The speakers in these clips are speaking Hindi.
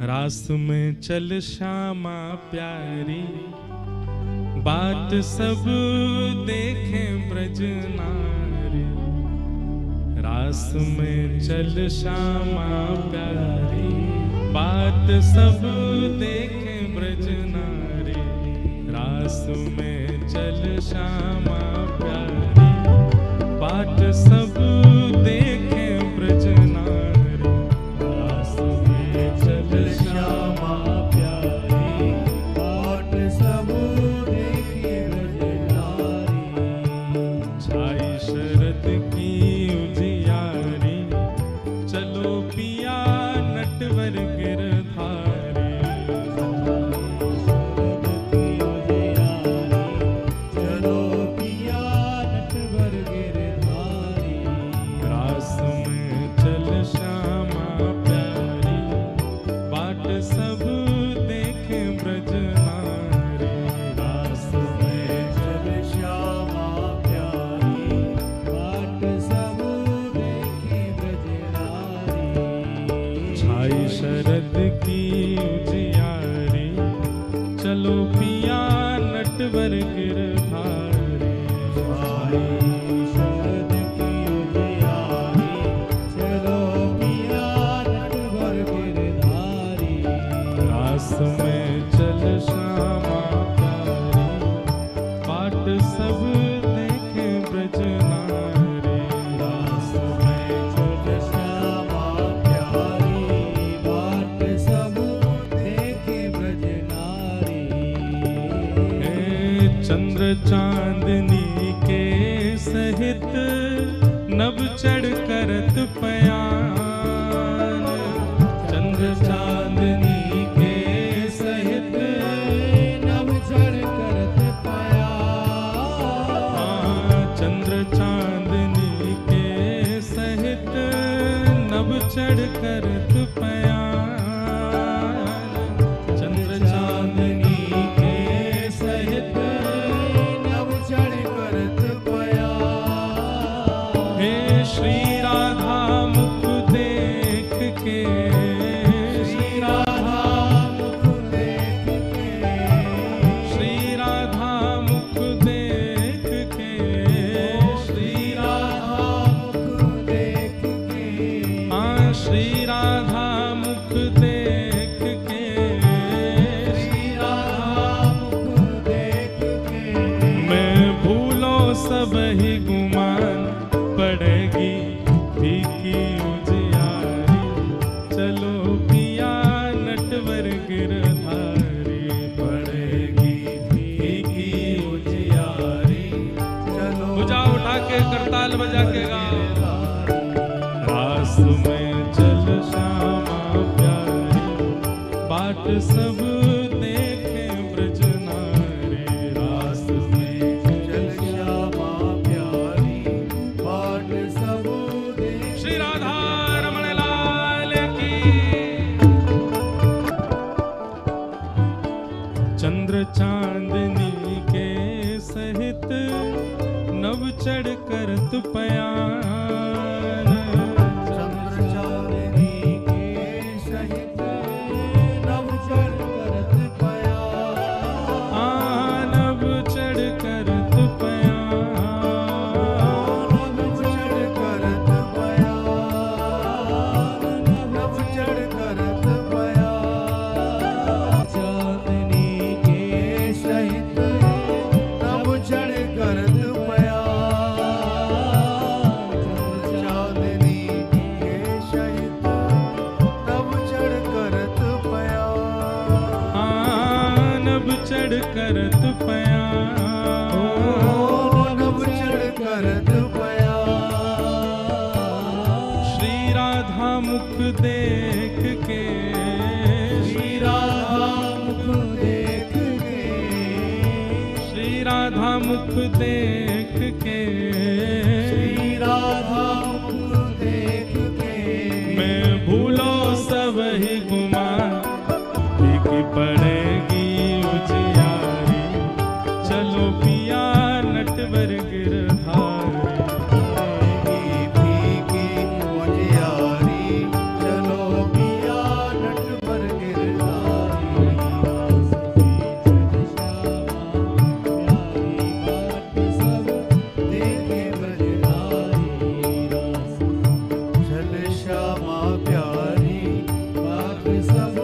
रास में चल श्यामा प्यारी, बात सब देखें ब्रज नारी। रास में चल श्यामा प्यारी, बात सब देखें ब्रज नारी। रास में चल श्यामा प्यारी, बात सब देखें ब्रज नारी। रास में चल श्यामा प्यारी, बात सब देखें ब्रज नारी। छाई शरद की उजियारी, चलो पिया नटवर गिरधारी। चलो पिया नटवर गिरधारी। रास में चल श्यामा प्यारी, बाट सब देखें ब्रज नारी। रास में चल श्यामा प्यारी, बाट सब देखें ब्रज नारी। छाई शरद की उजियारी, चलो पिया नटवर गिरधारी। छाई शरद की उजियारी, चलो पिया नटवर गिरधारी। रास में चल श्यामा प्यारी, बाट सब देखें ब्रज नारी। रास में चल श्यामा प्यारी, बाट सब देखें ब्रज नारी। चंद्र चांदनी के सहित नभ चढ़ करत पयान। चंद्र चांदनी के सहित नभ चढ़ करत पयान। चंद्र चांदनी के सहित नभ चढ़ करत पयान। चंद्र चांदनी के सहित नभ चढ़ करत पयान। हे श्री राधा मुख देख के, श्री राधा मुख देख के, श्री राधा मुख देख के, श्री राधा मुख देख के। हाँ, श्री राधा मुख देख के, श्री राधा मुख देख के। मैं भूलो सब ही गुमान, पड़ेगी फीकी उजियारी। चलो पिया नटवर गिरधारी, पड़ेगी फीकी उजियारी। चलो भुजा उठा के करताल बजा के गाओ। रास में चल श्यामा प्यारी, बाट सब देखें ब्रज नारी। रास में चल श्यामा प्यारी, बाट सब देखें। श्री राधा रमण लाल की। चंद्र चांदनी के सहित नभ चढ़ करत पयान। चंद्र चांदनी के सहित नभ चढ़ करत पयान। नभ चढ़ करत पयान। नभ चढ़ करत पयान। नभ चढ़ करत पयान। चांदनी के सहित नभ चढ़ करत पयान। चांदनी के सहित नभ चढ़ करत पयान। नभ चढ़ करत पयान। नभ चढ़ करत पयान। श्री राधा मुख देख के, श्री राधा मुख देख के, श्री राधा मुख देख के, श्री राधा मुख देख के। मैं भूलो सब ही गुमान, फीकी पड़ेगी उजियारी। चलो पिया नटवर गिरधारी। फीकी उजियारी, चलो पिया नटवर गिरधारी। सब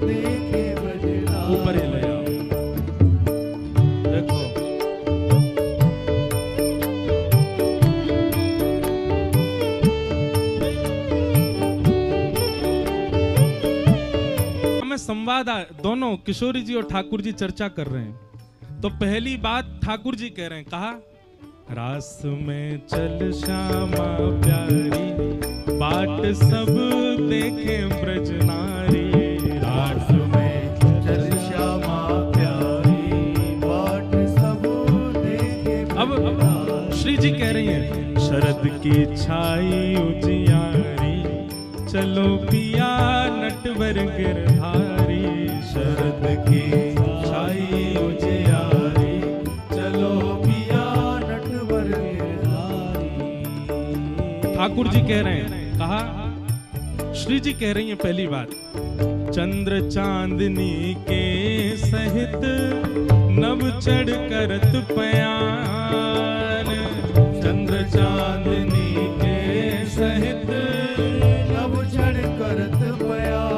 देखे ब्रजनारी। ऊपर ही ले आओ, देखो हमें संवाद दोनों किशोरी जी और ठाकुर जी चर्चा कर रहे हैं। तो पहली बात ठाकुर जी कह रहे हैं, कहा रास में चल श्यामा प्यारी, बाट सब देखे ब्रज नारी। रास में चल श्यामा प्यारी, बाट सब देखे अब ब्रजनारी। श्री जी कह रही हैं, शरद की छाई उजियारी, चलो पिया नटवर गिरधारी। शरद की छाई उजियारी, चलो पिया नटवर गिरधारी। ठाकुर जी कह रहे हैं, कहा श्री जी कह रही हैं पहली बात, चंद्र चांदनी के सहित नव चढ़ करत पयान। चंद्र चांदनी के सहित नव चढ़ करत पयान।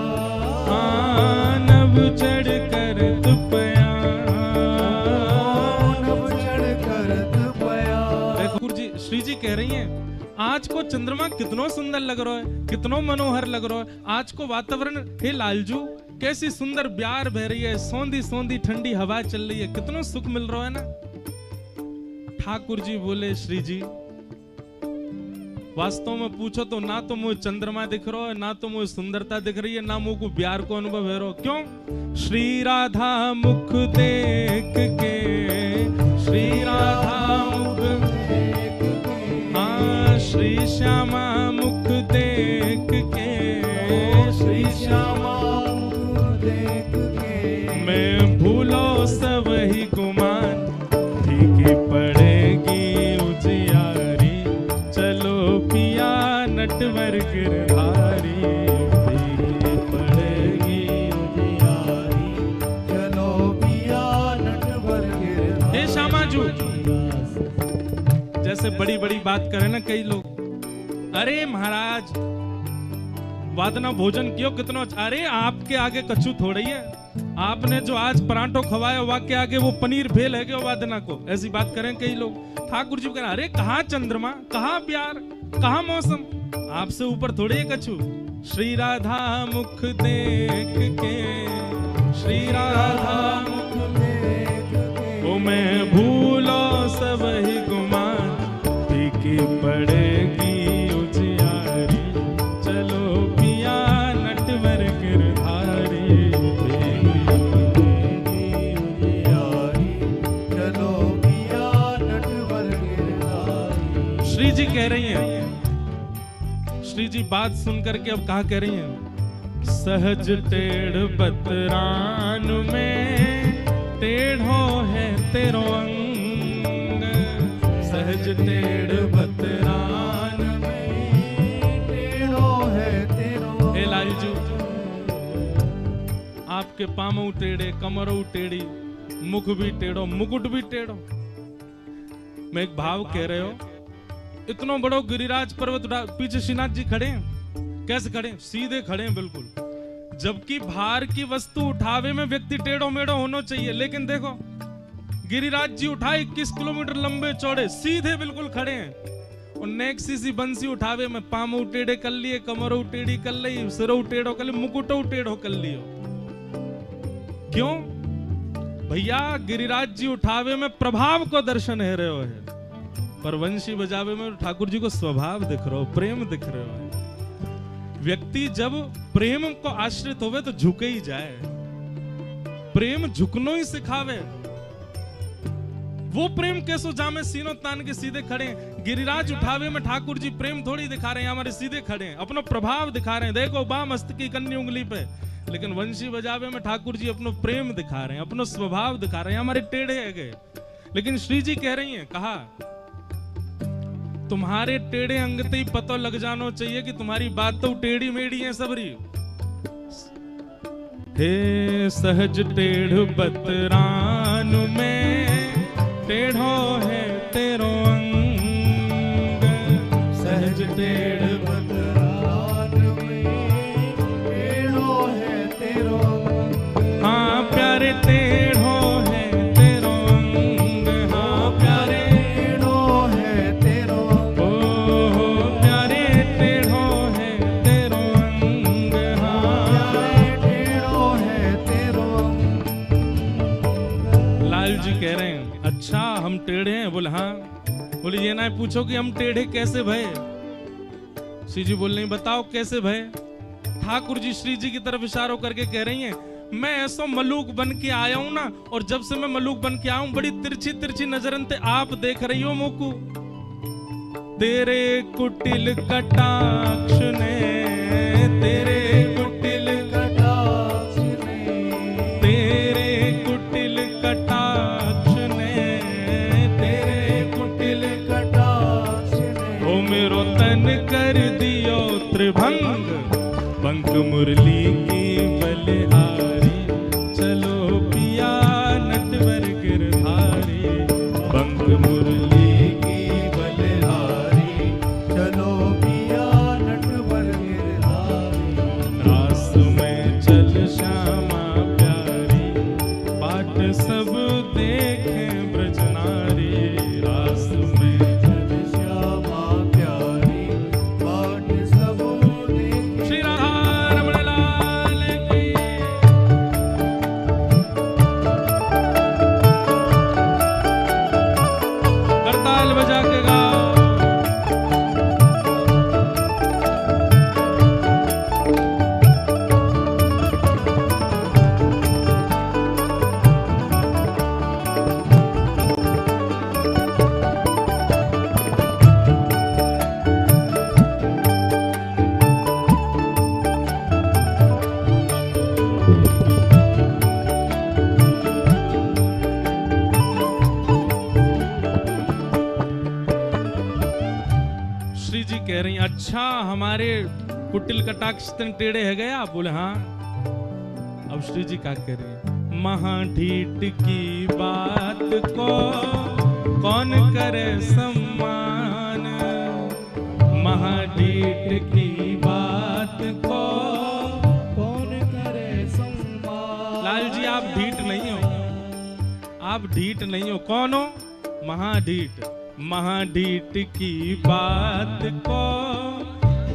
नव चढ़ करत पयान। नव चढ़ करत पयान। ठाकुर जी श्री जी कह रही हैं, आज को चंद्रमा कितनो सुंदर लग रहा है, कितनो मनोहर लग रहा है। आज को वातावरण, हे लालजू, कैसी सुंदर ब्यार बह रही है, सौंधी सौंधी ठंडी हवा चल रही है, कितनो सुख मिल रहा है ना। ठाकुर जी बोले, श्री जी वास्तव में पूछो तो ना तो मुझे चंद्रमा दिख रहा है, ना तो मुझे सुंदरता दिख रही है, ना मुझे को ब्यार को अनुभव है रहा। क्यों? श्री राधा मुख देख के, श्री राधा मुख देख के, हाँ, श्री श्यामा मुख देख के, श्री श्यामा मुख देख के, मैं भूलो सब ही गुमान, फीकी पड़ेगी उजियारी, चलो पिया नटवर गिरधारी। फीकी पड़ेगी उजियारी, चलो पिया नटवर गिरधारी। हे श्यामा जू, जैसे बड़ी बड़ी बात करे ना कई लोग, अरे महाराज वादना भोजन कियो कितनो, अरे आपके आगे कच्चू थोड़ी है, आपने जो आज परांठो खवाया वा के आगे वो पनीर भेल है कि वादना को, ऐसी बात करें कई लोग। ठाकुर जी कह रहे, अरे कहाँ चंद्रमा, कहाँ प्यार, कहाँ मौसम, आपसे ऊपर थोड़े है कछु। श्री राधा मुख देख के, श्री राधा मुख देख के, ओ मैं भूलो सब ही गुमान, फीकी पड़ेगी उजियारी, चलो पिया नटवर गिरधारी। उजियारी, चलो पिया नटवर गिरधारी। श्री जी कह रही हैं, श्री जी बात सुन करके अब कहा कह रही हैं, सहज टेढ़ बतरान में टेढ़ो है तेरो अंग। सहज टेढ़ बतरान में टेढ़ो है तेरो। हे लालजू, आपके पामऊ टेढ़े, कमरऊ टेढ़ी, मुख भी टेढ़ो, मुकुट भी टेढ़ो। मैं एक भाव कह रहे हो, इतनो बड़ो गिरिराज पर्वत उठा, पीछे श्रीनाथ जी खड़े हैं, कैसे खड़े? सीधे खड़े हैं बिल्कुल। जबकि भार की वस्तु उठावे में व्यक्ति टेढ़ो मेढ़ो होना चाहिए, लेकिन देखो गिरिराज जी उठाए 21 किलोमीटर लंबे चौड़े, सीधे बिल्कुल खड़े हैं। और नेक्सी सी बंसी उठावे में पामऊ टेढ़े कर लिए, कमरऊ टेढ़ी कर ली, सिरऊ टेढ़ो कर ली, मुकुटऊ टेढ़ो कर लियो। क्यों भैया? गिरिराज जी उठावे में प्रभाव को दर्शन है रहे हो है, पर वंशी बजावे में ठाकुर जी को स्वभाव दिख रहा हो, प्रेम दिख रहे हो है। व्यक्ति जब प्रेम को आश्रित होवे तो झुके ही जाए, प्रेम झुकनो ही सिखावे। वो प्रेम कैसो जामे सीनो तान के सीधे खड़े। गिरिराज उठावे में ठाकुर जी प्रेम थोड़ी दिखा रहे हैं, हमारे सीधे खड़े हैं, अपना प्रभाव दिखा रहे हैं। देखो बा मस्त की कन्नी उंगली पे, लेकिन वंशी बजावे में ठाकुर जी अपनो प्रेम दिखा रहे हैं, अपनो स्वभाव दिखा रहे हैं, हमारे टेढ़े है गए। लेकिन श्री जी कह रही हैं, कहा तुम्हारे टेढ़े अंगते ही पतो लग जानो चाहिए कि तुम्हारी बात तो टेढ़ी मेढ़ी है सबरी। हे सहज टेढ़ बतरान में टेढ़ो है तेरो अंग। सहज टेढ़ बतरान में टेढ़ो है कह रहे हैं अच्छा हम टेढ़े हैं? बोले हाँ। बोले ये ना पूछो कि हम टेढ़े कैसे भय। श्री जी बोल रहे बताओ कैसे भय। ठाकुर जी श्री जी की तरफ इशारों करके कह रही हैं मैं ऐसा मलूक बन के आया हूं ना, और जब से मैं मलूक बन के आया हूं बड़ी तिरछी तिरछी नजरन ते आप देख रही हो मुझको। तेरे कुटिल कटाक्ष ने, तेरे कुटिल कटाक्ष ने, तेरे कुटिल कटाक्ष ने, तेरे कुटिल कटाक्ष ने, ओ मेरो तन कर दियो त्रिभंग, बंक मुरली की बलिहारी, चलो पिया नटवर गिरधारी, बंक मुरली की बलिहारी, चलो पिया नटवर गिरधारी, रास में चल श्यामा प्यारी, बाट सब देखे ब्रज नारी, रास में चल श्यामा प्यारी, बाट सब देखे। श्री राधा रमण लाल की। करताल बजा के गाओ। श्री जी कह रही अच्छा हमारे कुटिल कटाक्ष तन टेढ़े है गया? बोले हाँ। अब श्री जी क्या कह रही है महाढीठ की बात को कौन करे सम्मान, महाढीठ की बात को कौन करे सम्मान। लाल जी आप ढीठ नहीं हो, आप ढीठ नहीं हो। कौन हो? महाढीठ। महाढीठ की बात को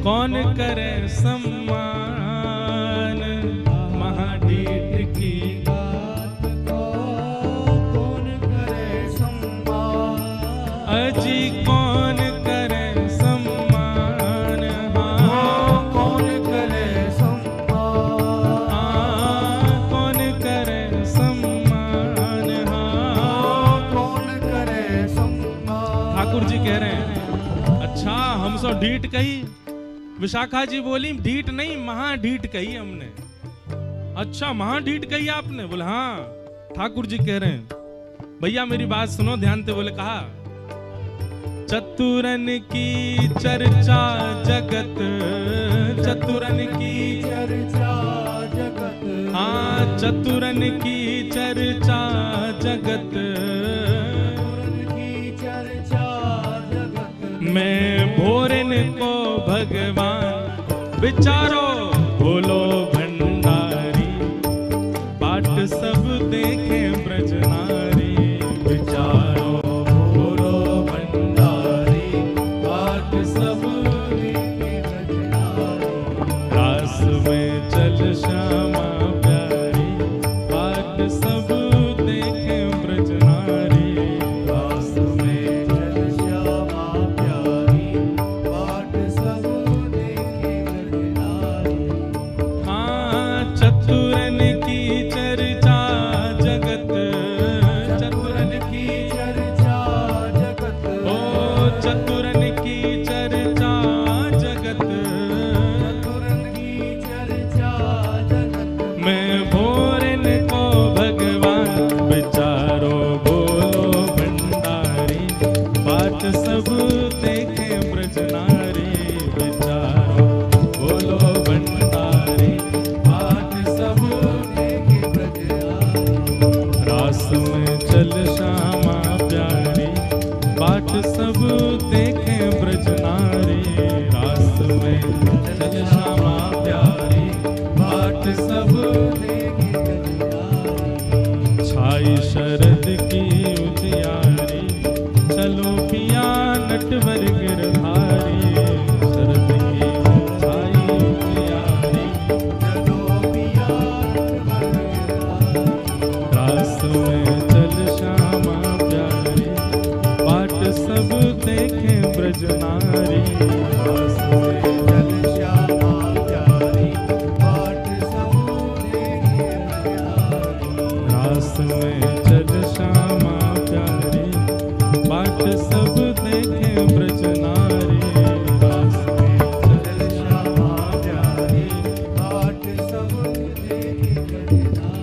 कौन करे सम्मान, महाढीठ की बात को कौन करे सम्मान। अजी कौन करे सम्मान, हाँ कौन करे सम्मान। हाँ कौन करे सम्मान, हाँ कौन करे सम्मान। ठाकुर जी कह रहे हैं अच्छा हम सो ढीठ कही। विशाखा जी बोली ढीठ नहीं महाढीठ कही हमने। अच्छा महाढीठ कही आपने? बोले हाँ। ठाकुर जी कह रहे हैं भैया मेरी बात सुनो ध्यान से। बोले कहा चतुरन की चर्चा जगत, चतुरन की चर्चा जगत। हाँ चतुरन की चर्चा जगत, चतुरन की चर्चा जगत। मैं भोरन को भगवान विचारो बोलो भंडारी, बाट सब देखे ब्रज नारी, विचारो बोलो भंडारी, बाट सब देखे ब्रज नारी। रास में चल श्यामा प्यारी, बाट सब देखे ब्रज नारी, रास में चल श्यामा प्यारी, बाट सब देखे ब्रज नारी। हाँ चतुरन की चर्चा जगत, चतुरन की चर्चा जगत। ओ चतुरन की चर्चा जगत, चतुरन की चर्चा जगत। मैं भोरन को भगवान विचारो बोलो भंडारी, बाट सब देखे ब्रज नारी, विचारो बोलो भंडारी, बाट सब देखे ब्रज नारी। रास में चल श्यामा प्यारी, बाट सब देखे ब्रज नारी, रास में चल श्यामा प्यारी, बाट सब देखे ब्रज नारी। छाई शरद की उजियारी, चलो पिया नटवर गिरधारी, शरद की छाई उजियारी, चलो पिया नटवर गिरधारी। रास में चल श्यामा गजधारी